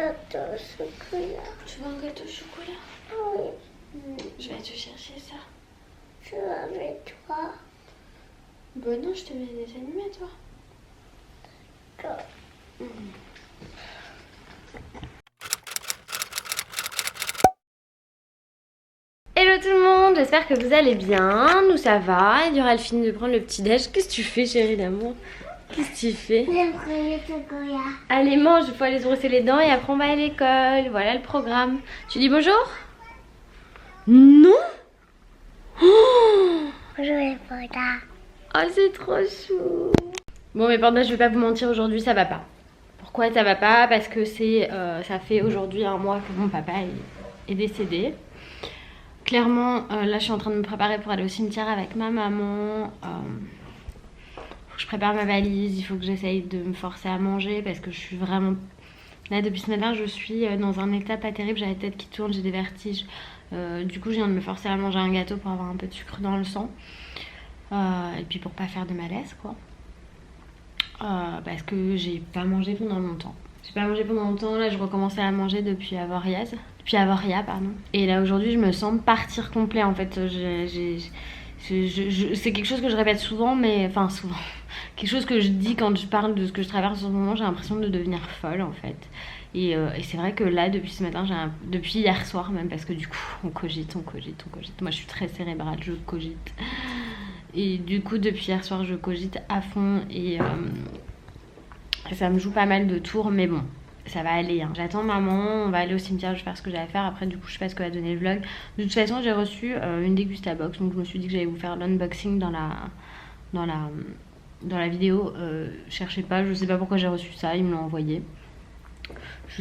gâteau au chocolat. Tu veux un gâteau au chocolat? Oui. Je vais te chercher ça. Je vais avec toi. Bon non, je te mets des animés toi. Go. Hello tout le monde, j'espère que vous allez bien. Nous ça va, et Dura elle finit de prendre le petit déj. Qu'est-ce que tu fais chérie d'amour? Qu'est-ce que tu fais? Allez mange, il faut aller se brosser les dents et après on va à l'école. Voilà le programme. Tu dis bonjour? Non? Oh, Bonjour les potas. oh c'est trop chou. Bon mes pandas, je vais pas vous mentir, aujourd'hui ça va pas. Pourquoi ça va pas? Parce que ça fait aujourd'hui un mois que mon papa est décédé. Clairement, là je suis en train de me préparer pour aller au cimetière avec ma maman. Faut que je prépare ma valise, il faut que j'essaye de me forcer à manger parce que je suis vraiment... Là depuis ce matin je suis dans un état pas terrible, j'ai la tête qui tourne, j'ai des vertiges. Du coup je viens de me forcer à manger un gâteau pour avoir un peu de sucre dans le sang. Et puis pour pas faire de malaise quoi. Parce que j'ai pas mangé pendant longtemps. J'ai pas mangé pendant longtemps, là je recommençais à manger depuis Avoria, pardon. Et là aujourd'hui je me sens partir complet en fait. C'est quelque chose que je répète souvent, mais enfin souvent. Quelque chose que je dis quand je parle de ce que je traverse en ce moment, j'ai l'impression de devenir folle en fait. Et c'est vrai que là depuis ce matin, depuis hier soir même, parce que du coup on cogite. Moi je suis très cérébrale, je cogite. Et du coup depuis hier soir je cogite à fond et ça me joue pas mal de tours, mais bon, ça va aller hein. J'attends maman, on va aller au cimetière, je vais faire ce que j'ai à faire. Après du coup je sais pas ce que va donner le vlog. De toute façon j'ai reçu une Degustabox, donc je me suis dit que j'allais vous faire l'unboxing dans la vidéo. Cherchez pas, je sais pas pourquoi j'ai reçu ça, ils me l'ont envoyé.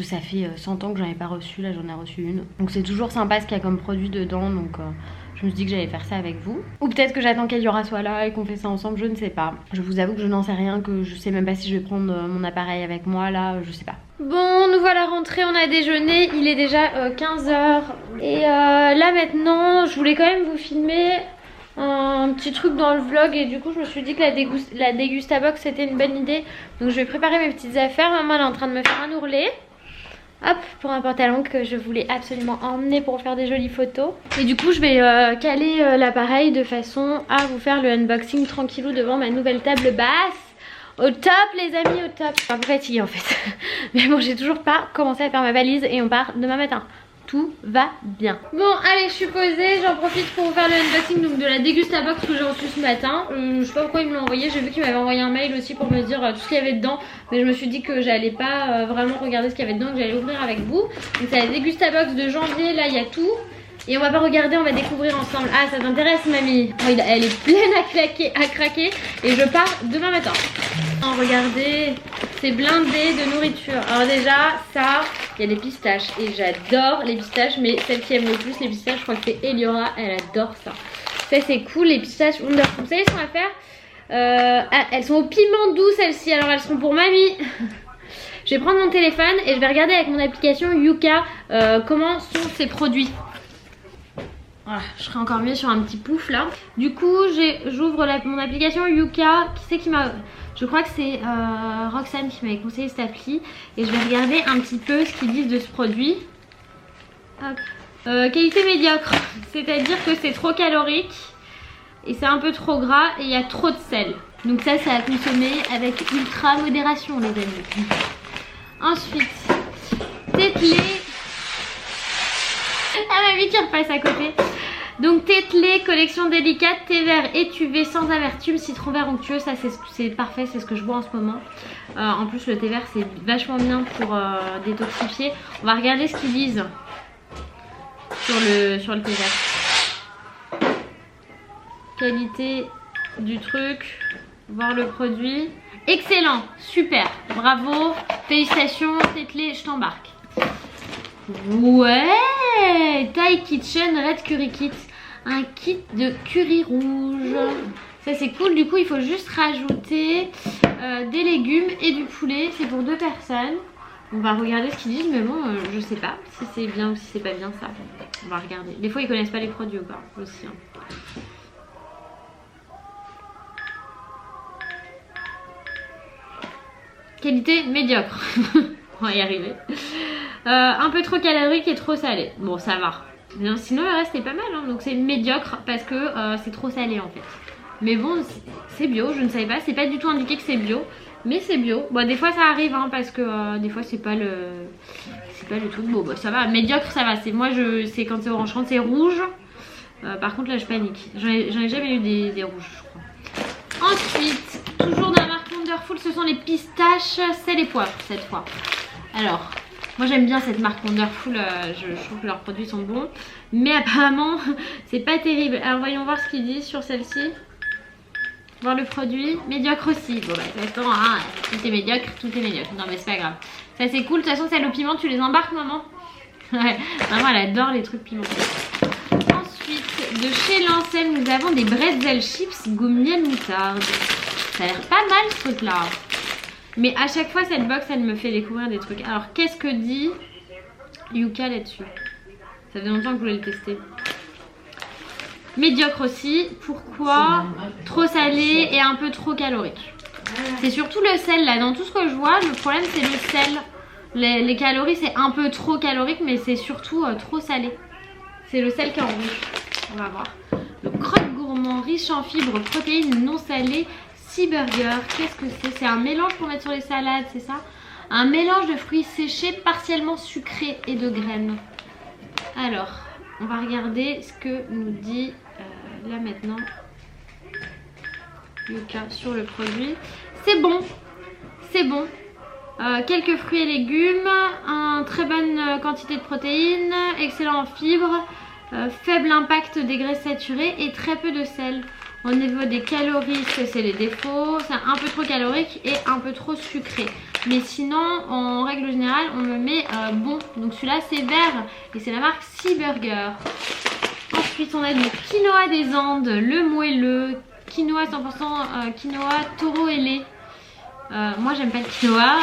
Ça fait 100 ans que j'en ai pas reçu, là j'en ai reçu une. Donc c'est toujours sympa ce qu'il y a comme produit dedans, donc je me suis dit que j'allais faire ça avec vous. Ou peut-être que j'attends qu'Eliora soit là et qu'on fait ça ensemble, je ne sais pas. Je vous avoue que je n'en sais rien, que je sais même pas si je vais prendre mon appareil avec moi, là je sais pas. Bon, nous voilà rentrés, on a déjeuné, il est déjà 15h. Et là maintenant, je voulais quand même vous filmer un petit truc dans le vlog et du coup je me suis dit que la Degustabox c'était une bonne idée. Donc je vais préparer mes petites affaires. Maman elle est en train de me faire un ourlet. Hop, pour un pantalon que je voulais absolument emmener pour faire des jolies photos. Et du coup je vais caler l'appareil de façon à vous faire le unboxing tranquillou devant ma nouvelle table basse. Au top les amis, au top. Je suis un peu fatiguée en fait. Mais bon, j'ai toujours pas commencé à faire ma valise et on part demain matin. Tout va bien. Bon allez, je suis posée, j'en profite pour vous faire le unboxing donc, de la Degustabox que j'ai reçue ce matin. Je sais pas pourquoi ils me l'ont envoyé, j'ai vu qu'ils m'avaient envoyé un mail aussi pour me dire tout ce qu'il y avait dedans. Mais je me suis dit que j'allais pas vraiment regarder ce qu'il y avait dedans, que j'allais ouvrir avec vous. Donc c'est la Degustabox de janvier, là il y a tout. Et on va pas regarder, on va découvrir ensemble. Ah ça t'intéresse mamie? Oh, elle est pleine à craquer et je pars demain matin. Oh, regardez, c'est blindé de nourriture. Alors déjà ça, il y a des pistaches et j'adore les pistaches, mais celle qui aime le plus les pistaches, je crois que c'est Eliora, elle adore ça. Ça c'est cool, les pistaches Wonderful. Vous savez ce qu'on va faire? Elles sont au piment doux celles-ci, alors elles seront pour mamie. Je vais prendre mon téléphone et je vais regarder avec mon application Yuka comment sont ces produits. Voilà, je serai encore mieux sur un petit pouf là. Du coup j'ouvre mon application Yuka. Qui c'est qui m'a... Je crois que c'est Roxane qui m'avait conseillé cette appli. Et je vais regarder un petit peu ce qu'ils disent de ce produit. Hop. Qualité médiocre. C'est-à-dire que c'est trop calorique. Et c'est un peu trop gras. Et il y a trop de sel. Donc ça c'est à consommer avec ultra modération les amis. Ensuite, Tetley. Ah mamie qui repasse à côté. Donc Tetley, collection délicate, thé vert étuvé sans amertume, citron vert onctueux. Ça c'est parfait, c'est ce que je bois en ce moment. En plus le thé vert c'est vachement bien pour détoxifier. On va regarder ce qu'ils disent sur le thé vert. Qualité du truc, voir le produit. Excellent, super, bravo, félicitations Tetley, je t'embarque. Ouais, Thai Kitchen Red Curry Kit. Un kit de curry rouge. Ça c'est cool, du coup il faut juste rajouter des légumes et du poulet. C'est pour 2 personnes. On va regarder ce qu'ils disent, mais bon je sais pas si c'est bien ou si c'est pas bien ça. On va regarder. Des fois ils connaissent pas les produits ou pas aussi hein. Qualité médiocre. On va y arriver. un peu trop calorique et trop salé. Bon, ça va. Mais sinon, le reste est pas mal. Hein. Donc, c'est médiocre parce que c'est trop salé en fait. Mais bon, c'est bio. Je ne savais pas. C'est pas du tout indiqué que c'est bio. Mais c'est bio. Bon, des fois, ça arrive hein, parce que des fois, c'est pas le truc. Bon, bah, ça va. Médiocre, ça va. C'est quand c'est orange. Quand c'est rouge, par contre, là, je panique. J'en ai jamais eu des rouges, je crois. Ensuite, toujours dans la marque Wonderful, ce sont les pistaches, sel et poivre cette fois. Alors, moi j'aime bien cette marque Wonderful, je trouve que leurs produits sont bons. Mais apparemment, c'est pas terrible. Alors voyons voir ce qu'ils disent sur celle-ci. Voir le produit. Médiocre aussi. Bon bah attends, hein, tout est médiocre, tout est médiocre. Non mais c'est pas grave. Ça c'est cool, de toute façon celle au piment, tu les embarques maman? Ouais, maman elle adore les trucs pimentés. Ensuite, de chez Lancel, nous avons des bretzel chips goût miel moutarde. Ça a l'air pas mal ce truc là. Mais à chaque fois cette box elle me fait découvrir des trucs. Alors qu'est-ce que dit Yuka là-dessus? Ça fait longtemps que je voulais le tester. Médiocre aussi. Pourquoi? Trop salé et un peu trop calorique. C'est surtout le sel là. Dans tout ce que je vois, le problème c'est le sel. Les calories c'est un peu trop calorique mais c'est surtout trop salé. C'est le sel qui est en rouge. On va voir. Le croque gourmand riche en fibres, protéines non salées. Burger, qu'est-ce que c'est? C'est un mélange pour mettre sur les salades, c'est ça? Un mélange de fruits séchés partiellement sucrés et de graines. Alors, on va regarder ce que nous dit là maintenant Yuka sur le produit. C'est bon, c'est bon. Quelques fruits et légumes, une très bonne quantité de protéines, excellent en fibres, faible impact des graisses saturées et très peu de sel. Au niveau des calories, c'est les défauts, c'est un peu trop calorique et un peu trop sucré. Mais sinon, en règle générale, on me met bon. Donc celui-là, c'est vert et c'est la marque Sea Burger. Ensuite, on a du quinoa des Andes, le moelleux, quinoa 100% quinoa taureau ailé. Moi j'aime pas le quinoa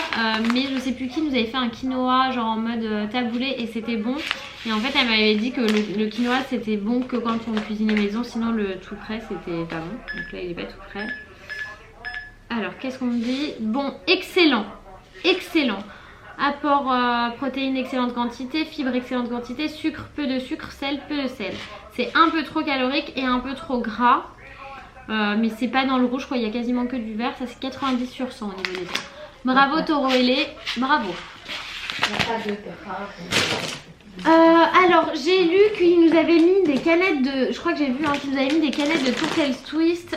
mais je sais plus qui nous avait fait un quinoa genre en mode taboulé et c'était bon. Et en fait elle m'avait dit que le quinoa c'était bon que quand on cuisinait maison, sinon le tout prêt c'était pas bon. Donc là il est pas tout prêt. Alors qu'est-ce qu'on me dit? Bon, excellent, excellent. Apport protéines excellente quantité, fibres excellente quantité, sucre peu de sucre, sel peu de sel. C'est un peu trop calorique et un peu trop gras. Mais c'est pas dans le rouge quoi, il y a quasiment que du vert, ça c'est 90 sur 100 au niveau des temps. Bravo taureau ailé, bravo. Alors j'ai lu qu'ils nous avaient mis des canettes de, je crois que j'ai vu qu'ils nous avaient mis des canettes de Tourtel Twist,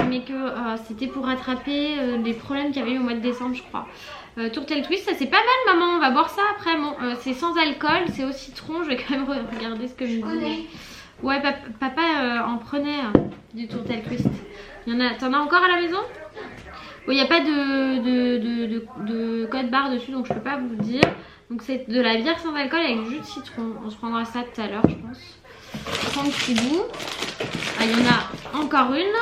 mais que c'était pour rattraper les problèmes qu'il y avait eu au mois de décembre je crois. Tourtel Twist, ça c'est pas mal maman, on va boire ça après. Bon, c'est sans alcool, c'est au citron, je vais quand même regarder ce que je me dis. Ouais, papa en prenait du Tourtel Twist. T'en as encore à la maison? Bon, il n'y a pas de code barre dessus, donc je peux pas vous le dire. Donc c'est de la bière sans alcool avec du jus de citron. On se prendra ça tout à l'heure, je pense. 30 petits bouts. Ah, il y en a encore une.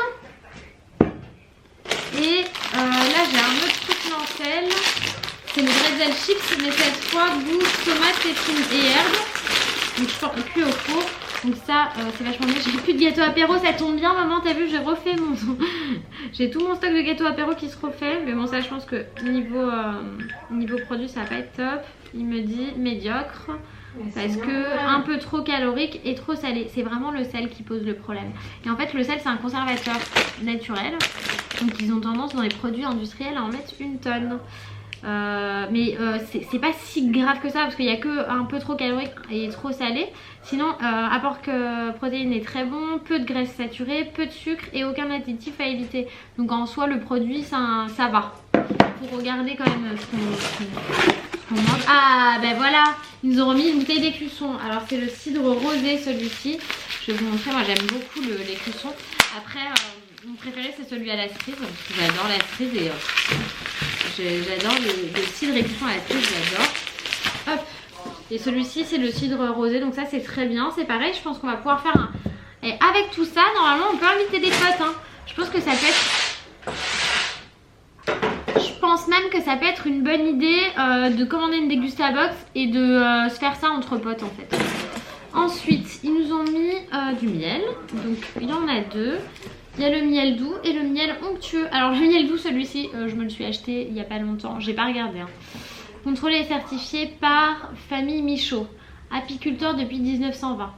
Et là, j'ai un autre truc Lancel. C'est le bretzel chips, mais cette fois goût tomate, citron et herbe. Donc je porte cuit au four. Donc ça c'est vachement bien. J'ai plus de gâteau apéro, ça tombe bien maman, t'as vu, j'ai refait mon... j'ai tout mon stock de gâteau apéro qui se refait. Mais bon ça je pense que niveau produit ça va pas être top. Il me dit médiocre. Parce que un peu trop calorique et trop salé. C'est vraiment le sel qui pose le problème. Et en fait le sel c'est un conservateur naturel. Donc ils ont tendance dans les produits industriels à en mettre une tonne. Mais c'est pas si grave que ça parce qu'il y a que un peu trop calorique et trop salé. Sinon apport que protéines est très bon, peu de graisses saturées, peu de sucre et aucun additif à éviter. Donc en soi le produit ça va. Faut regarder quand même ce qu'on mange. Ah ben voilà, ils nous ont remis une bouteille d'écusson. Alors c'est le cidre rosé celui-ci. Je vais vous montrer, moi j'aime beaucoup l'écusson. Après mon préféré c'est celui à la cerise parce que j'adore la cerise et j'adore le cidre écusson à la cerise, j'adore. Hop. Et celui-ci c'est le cidre rosé, donc ça c'est très bien. C'est pareil, je pense qu'on va pouvoir faire un... Et avec tout ça, normalement on peut inviter des potes hein. Je pense que ça peut être... Je pense même que ça peut être une bonne idée de commander une dégustabox et de se faire ça entre potes en fait. Ensuite, ils nous ont mis du miel. Donc il y en a deux. Il y a le miel doux et le miel onctueux. Alors le miel doux celui-ci, je me le suis acheté il n'y a pas longtemps. J'ai pas regardé hein. contrôlé et certifié par Famille Michaud, apiculteur depuis 1920,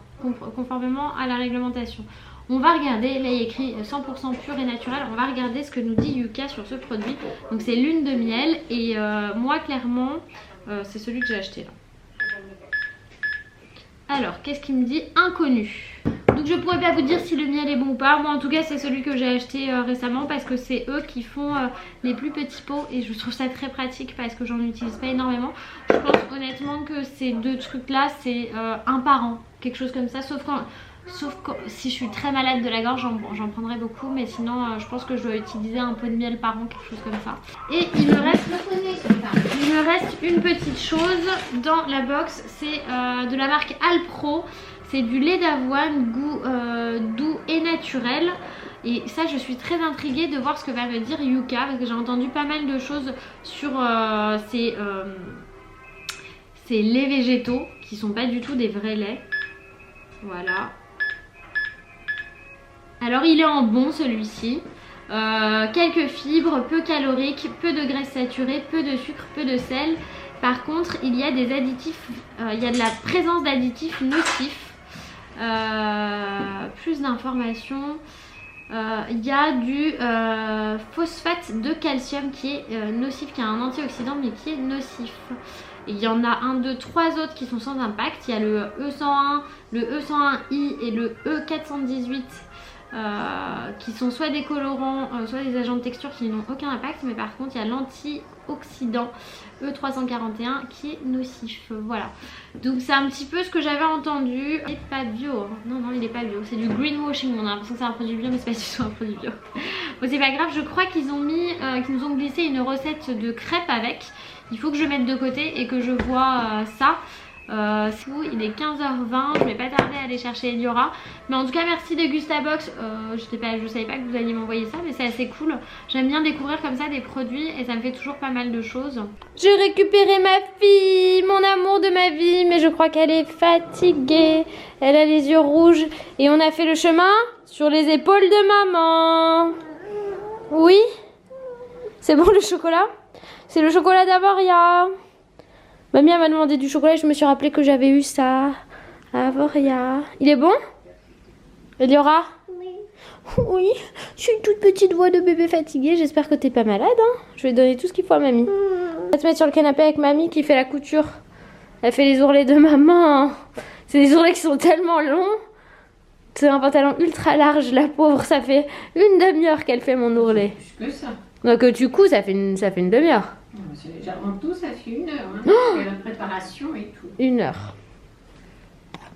conformément à la réglementation. On va regarder, là il y a écrit 100% pur et naturel, on va regarder ce que nous dit Yuka sur ce produit. Donc c'est lune de miel et moi clairement c'est celui que j'ai acheté là. Alors qu'est-ce qu'il me dit? Inconnu. Donc je pourrais pas vous dire si le miel est bon ou pas. Moi en tout cas c'est celui que j'ai acheté récemment parce que c'est eux qui font les plus petits pots et je trouve ça très pratique parce que j'en utilise pas énormément. Je pense honnêtement que ces deux trucs là c'est un par an, quelque chose comme ça, sauf quand si je suis très malade de la gorge j'en prendrai beaucoup, mais sinon je pense que je dois utiliser un pot de miel par an, quelque chose comme ça. Et il me reste une petite chose dans la box, c'est de la marque Alpro. C'est du lait d'avoine, goût doux et naturel. Et ça je suis très intriguée de voir ce que va me dire Yuka, parce que j'ai entendu pas mal de choses sur ces laits végétaux qui sont pas du tout des vrais laits. Voilà. Alors il est en bon celui-ci. Quelques fibres, peu caloriques, peu de graisse saturée, peu de sucre, peu de sel. Par contre il y a des additifs, il y a de la présence d'additifs nocifs. Plus d'informations. Il y a du phosphate de calcium qui est nocif, qui est un antioxydant mais qui est nocif. Et il y en a 1, 2, 3 autres qui sont sans impact. Il y a le E101, le E101i et le E418 qui sont soit des colorants, soit des agents de texture qui n'ont aucun impact. Mais par contre il y a l'antioxydant E341 qui est nocif. Voilà, donc c'est un petit peu ce que j'avais entendu. Il n'est pas bio, non il n'est pas bio, c'est du greenwashing. On a l'impression que c'est un produit bio mais c'est pas du tout un produit bio. Bon c'est pas grave, je crois qu'ils qu'ils nous ont glissé une recette de crêpes avec. Il faut que je mette de côté et que je vois ça. Il est 15h20, je vais pas tarder à aller chercher Eliora. Mais en tout cas merci Degustabox, je savais pas que vous alliez m'envoyer ça, mais c'est assez cool. J'aime bien découvrir comme ça des produits et ça me fait toujours pas mal de choses. J'ai récupéré ma fille, mon amour de ma vie, mais je crois qu'elle est fatiguée. Elle a les yeux rouges et on a fait le chemin sur les épaules de maman. Oui? C'est bon le chocolat? C'est le chocolat d'Avoria. Mamie m'a demandé du chocolat et je me suis rappelé que j'avais eu ça à Avoria. Il est bon? Eliora? Oui. Oui, j'ai une toute petite voix de bébé fatigué. J'espère que t'es pas malade, hein. Je vais donner tout ce qu'il faut à mamie. On va te mettre sur le canapé avec mamie qui fait la couture. Elle fait les ourlets de maman. C'est des ourlets qui sont tellement longs. C'est un pantalon ultra large, la pauvre. Ça fait une demi-heure qu'elle fait mon ourlet. Plus que ça. Donc du coup, ça fait une demi-heure. C'est légèrement tout, ça fait 1 heure. Hein, parce que la préparation et tout. 1 heure.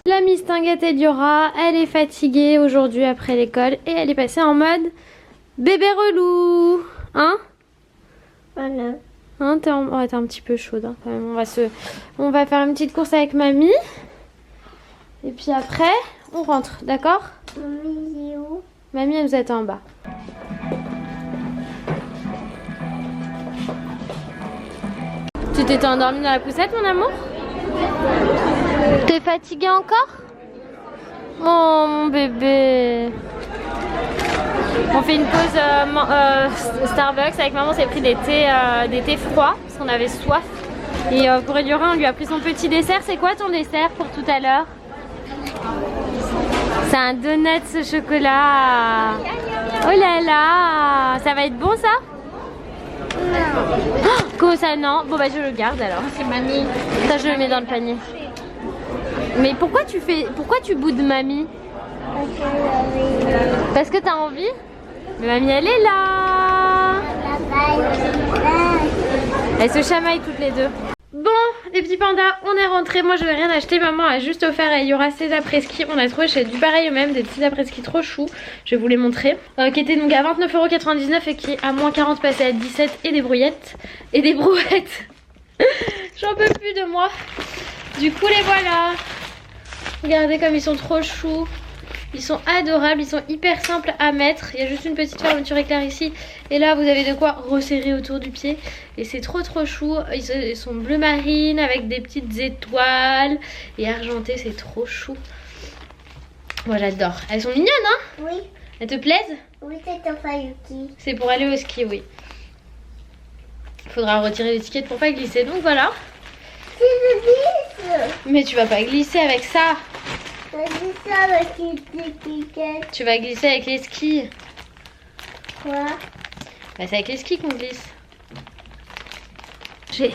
La Miss Tinguette Eliora, elle est fatiguée aujourd'hui après l'école et elle est passée en mode bébé relou. Hein? Voilà. Hein, t'es un petit peu chaude hein, quand même. On va faire une petite course avec mamie. Et puis après, on rentre, d'accord? Mamie, est où? Mamie, elle nous attend en bas. Tu t'étais endormie dans la poussette, mon amour? T'es fatiguée encore? Oh, mon bébé. On fait une pause Starbucks avec maman. On s'est pris des thés froids parce qu'on avait soif. Et pour Eliora, on lui a pris son petit dessert. C'est quoi ton dessert pour tout à l'heure? C'est un donut ce chocolat. Oh là là, ça va être bon ça? Oh, comment ça non? Bon bah je le garde alors. C'est mamie. Ça je le mets dans le panier. Mais pourquoi tu boudes mamie? Parce que t'as envie? Mais mamie elle est là. Elles se chamaillent toutes les deux. Bon les petits pandas, on est rentrés. Moi je n'ai rien acheté, maman a juste offert à Eliora ses après-ski. On a trouvé chez du pareil eux-mêmes des petits après-ski trop choux. Je vais vous les montrer. Qui étaient donc à 29,99 € et qui est à moins 40 passé à 17 et des brouillettes. Et des brouettes. J'en peux plus de moi. Du coup les voilà. Regardez comme ils sont trop choux. Ils sont adorables, ils sont hyper simples à mettre. Il y a juste une petite fermeture éclair ici. Et là, vous avez de quoi resserrer autour du pied. Et c'est trop chou. Ils sont bleu marine avec des petites étoiles. Et argenté, c'est trop chou. Moi, j'adore. Elles sont mignonnes, hein? Oui. Elles te plaisent? Oui, c'est un Fayuki. C'est pour aller au ski, oui. Il faudra retirer l'étiquette pour pas glisser. Donc voilà. Si je glisse. Mais tu vas pas glisser avec ça. Je glisse avec l'étiquette. Tu vas glisser avec les skis. Quoi? Bah, c'est avec les skis qu'on glisse. J'ai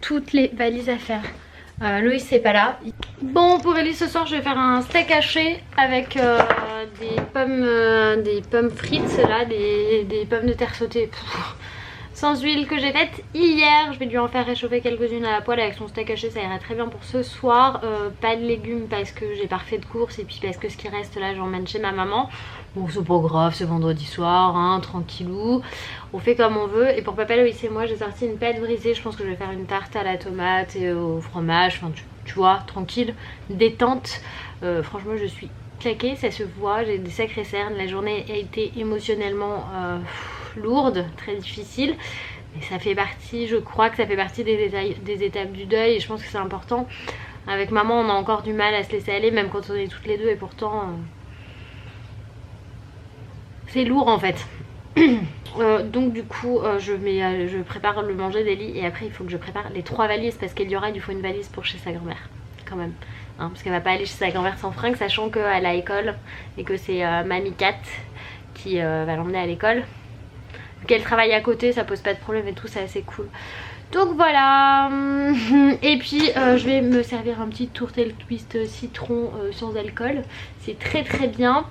toutes les valises à faire. Loïs c'est pas là. Bon, pour Ellie ce soir je vais faire un steak haché avec des pommes frites là, des pommes de terre sautées. Sans huile que j'ai faite hier. Je vais lui en faire réchauffer quelques-unes à la poêle avec son steak haché, ça ira très bien pour ce soir. Pas de légumes parce que j'ai pas refait de courses et puis parce que ce qui reste là j'emmène chez ma maman. Bon c'est pas grave, c'est vendredi soir, hein, tranquillou. On fait comme on veut. Et pour Papa Loïs et moi j'ai sorti une pâte brisée. Je pense que je vais faire une tarte à la tomate et au fromage. Enfin tu vois, tranquille, détente. Franchement je suis claquée, ça se voit, j'ai des sacrées cernes. La journée a été émotionnellement lourde, très difficile, mais ça fait partie, je crois que ça fait partie des étapes du deuil et je pense que c'est important. Avec maman on a encore du mal à se laisser aller même quand on est toutes les deux et pourtant c'est lourd en fait. Donc du coup je prépare le manger d'Ellie et après il faut que je prépare les 3 valises parce qu'Eliora il lui faut une valise pour chez sa grand-mère quand même, hein, parce qu'elle va pas aller chez sa grand-mère sans fringues sachant qu'elle a école et que c'est Mamie Cat qui va l'emmener à l'école. Qu'elle travaille à côté, ça pose pas de problème et tout, c'est assez cool. Donc voilà. Et puis je vais me servir un petit tourtel twist citron sans alcool. C'est très très bien.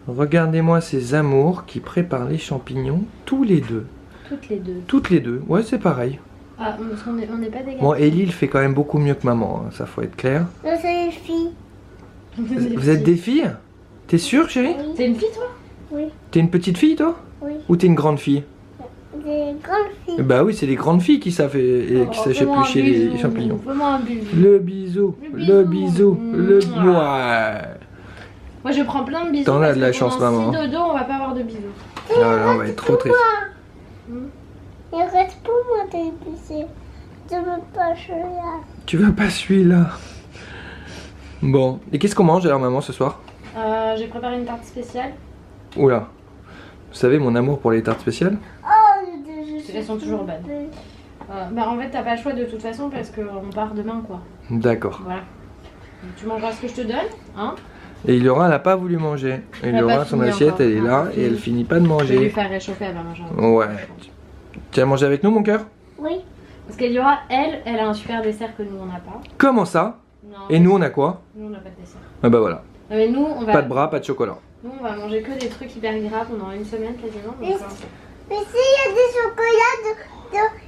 Regardez-moi ces amours qui préparent les champignons tous les deux. Toutes les deux. Toutes les deux, ouais c'est pareil. Ah, on n'est pas dégagés. Bon, Ellie il fait quand même beaucoup mieux que maman, hein, ça faut être clair. Non, c'est une fille. Vous êtes des filles? T'es sûre chérie? Oui. T'es une fille toi? Oui. T'es une petite fille toi? Oui. Ou t'es une grande fille? Des grandes filles. Bah oui, c'est les grandes filles qui savent, qui savent éplucher les champignons. Fais-moi un bisou. Le bisou, le bisou, le... Ouais. Moi je prends plein de bisous. T'en as parce de la que chance, pendant maman. 6 dodo, on va pas avoir de bisous. Ah là, on va être trop triste. Il reste pour moi d'épicer. Je veux pas celui-là. Tu veux pas celui-là? Bon, et qu'est-ce qu'on mange alors maman ce soir? J'ai préparé une tarte spéciale. Oula. Vous savez mon amour pour les tartes spéciales? Oh, Elles sont toujours bonnes. Bah en fait t'as pas le choix de toute façon parce qu'on part demain quoi. D'accord. Voilà. Donc, tu mangeras ce que je te donne, hein? Et Eliora elle a pas voulu manger. Eliora son assiette elle est là et elle finit pas de Je vais lui manger. faire réchauffer, elle va manger. Ouais. Tu vas manger avec nous mon cœur? Oui. Parce qu'Eliora, elle a un super dessert que nous on n'a pas. Comment ça? Non, Et nous on a quoi? nous on n'a pas de dessert. Ah bah voilà. Non, mais nous on va. Pas de bras, pas de chocolat. Nous on va manger que des trucs hyper gras pendant une semaine quasiment. Donc, Mais s'il y a des chocolats,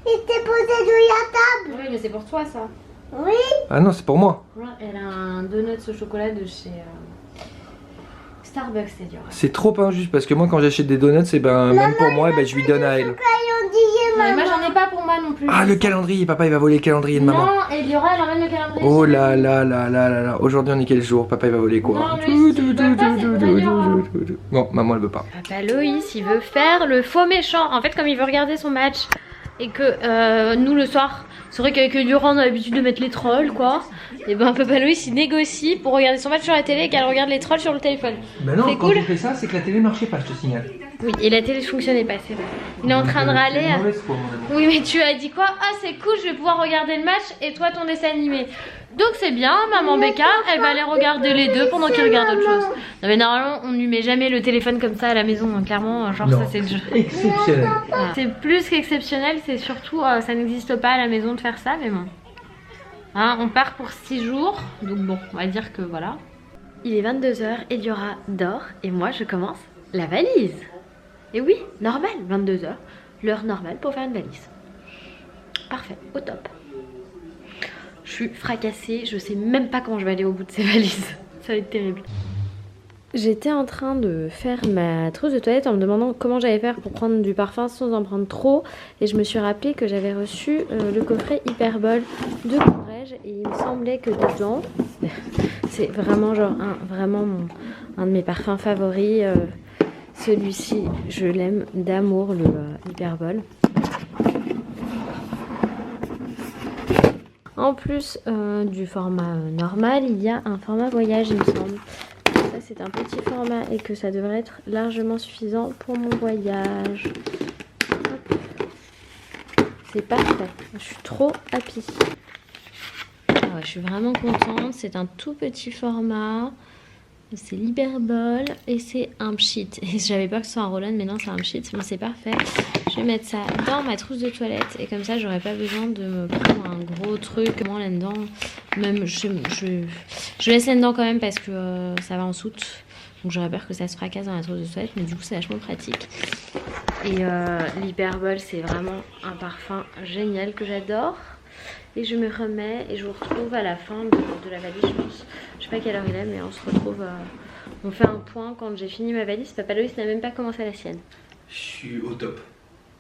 il t'est posé de la table. Oui mais c'est pour toi ça. Oui. Ah non c'est pour moi. Elle a un donut au chocolat de chez Starbucks, c'est dur. C'est trop injuste parce que moi quand j'achète des donuts c'est ben même pour moi ben, je lui donne à elle. Mais moi j'en ai pas pour moi non plus. Ah le calendrier, papa il va voler le calendrier de maman. Non, Eliora elle emmène le calendrier. Oh chez là lui. là là là là là. Aujourd'hui on est quel jour? Papa il va voler quoi? Non, mais s'ils veulent pas, c'est pour Eliora. Non, maman elle veut pas. Papa Loïs il veut faire le faux méchant. En fait comme il veut regarder son match et que nous le soir, c'est vrai qu'avec Eliora on a l'habitude de mettre les trolls quoi. Et ben Papa Loïs il négocie pour regarder son match sur la télé et qu'elle regarde les trolls sur le téléphone. Mais non, C'est quand cool. j'ai fait ça, c'est que la télé marchait pas, je te signale. Oui et la télé fonctionnait pas, c'est vrai. Il est en train de râler. C'est une mauvaise foi, mon amour. Oui mais tu as dit quoi? Ah c'est cool, je vais pouvoir regarder le match et toi ton dessin animé. Donc c'est bien, maman Becca, elle va aller regarder les deux pendant qu'il regarde autre chose. Non mais normalement on lui met jamais le téléphone comme ça à la maison, hein, clairement, genre Non, ça c'est le jeu. exceptionnel. Voilà. C'est plus qu'exceptionnel, c'est surtout, ça n'existe pas à la maison de faire ça, mais bon. Hein, on part pour 6 jours, donc bon, on va dire que voilà. Il est 22h, Eliora dort et moi je commence la valise. Et oui, normal, 22h, l'heure normale pour faire une valise. Parfait, au top. Je suis fracassée, je sais même pas quand je vais aller au bout de ces valises. Ça va être terrible. J'étais en train de faire ma trousse de toilette en me demandant comment j'allais faire pour prendre du parfum sans en prendre trop. Et je me suis rappelé que j'avais reçu le coffret Hyperbol de Courrèges. Et il me semblait que dedans, c'est vraiment genre un de mes parfums favoris. Celui-ci, je l'aime d'amour, le Hyperbol. En plus du format normal, il y a un format voyage, il me semble. Ça, c'est un petit format et que ça devrait être largement suffisant pour mon voyage. C'est parfait. Je suis trop happy. Ah ouais, je suis vraiment contente. C'est un tout petit format. C'est Liberball et c'est un pchit. Et j'avais peur que ce soit un roll-on, mais non, c'est un pchit. Mais c'est parfait. Je vais mettre ça dans ma trousse de toilette et comme ça, j'aurai pas besoin de me prendre un gros truc moi là-dedans. Même je laisse là-dedans quand même parce que ça va en soute. Donc j'aurais peur que ça se fracasse dans la trousse de toilette, mais du coup c'est vachement pratique. Et l'Hyperball, c'est vraiment un parfum génial que j'adore. Et je me remets et je vous retrouve à la fin de la valise, je pense. Je sais pas quelle heure il est, mais on se retrouve. On fait un point quand j'ai fini ma valise. Papa Loïs n'a même pas commencé la sienne. Je suis au top.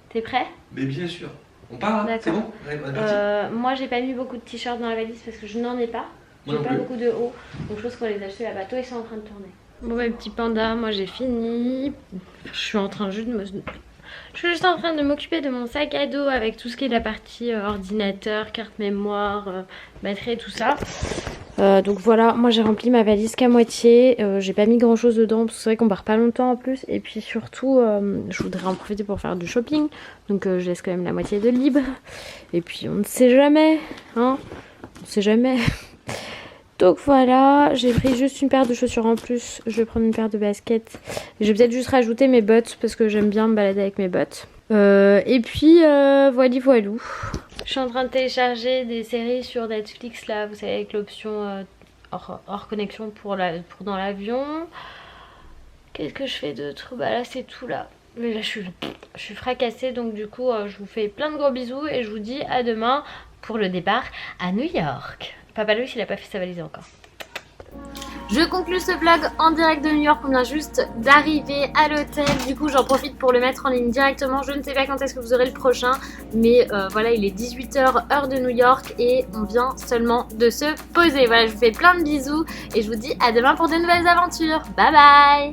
T'es prêt? Mais bien sûr. On part là? C'est bon? Ouais, on est parti. Moi j'ai pas mis beaucoup de t-shirts dans la valise parce que je n'en ai pas. J'ai pas beaucoup de hauts. Donc je pense qu'on va les acheter là-bas. Toi, ils sont en train de tourner. Bon bah petit panda, moi j'ai fini. Je suis en train juste de me... Je suis juste en train de m'occuper de mon sac à dos avec tout ce qui est la partie ordinateur, carte mémoire, batterie et tout ça. Donc voilà, moi j'ai rempli ma valise qu'à moitié. J'ai pas mis grand chose dedans parce que c'est vrai qu'on part pas longtemps en plus. Et puis surtout, je voudrais en profiter pour faire du shopping. Donc je laisse quand même la moitié de libre. Et puis on ne sait jamais, hein. On ne sait jamais. Donc voilà, j'ai pris juste une paire de chaussures en plus. Je vais prendre une paire de baskets. Je vais peut-être juste rajouter mes bottes parce que j'aime bien me balader avec mes bottes. Et puis voilou. Je suis en train de télécharger des séries sur Netflix là, vous savez, avec l'option hors connexion pour dans l'avion. Qu'est-ce que je fais d'autre? Bah là c'est tout là. Mais là je suis fracassée, donc du coup je vous fais plein de gros bisous et je vous dis à demain pour le départ à New York. Papa Louis, il a pas fait sa valise encore. Je conclue ce vlog en direct de New York. On vient juste d'arriver à l'hôtel. Du coup, j'en profite pour le mettre en ligne directement. Je ne sais pas quand est-ce que vous aurez le prochain. Mais voilà, il est 18h heure de New York. Et on vient seulement de se poser. Voilà, je vous fais plein de bisous. Et je vous dis à demain pour de nouvelles aventures. Bye bye!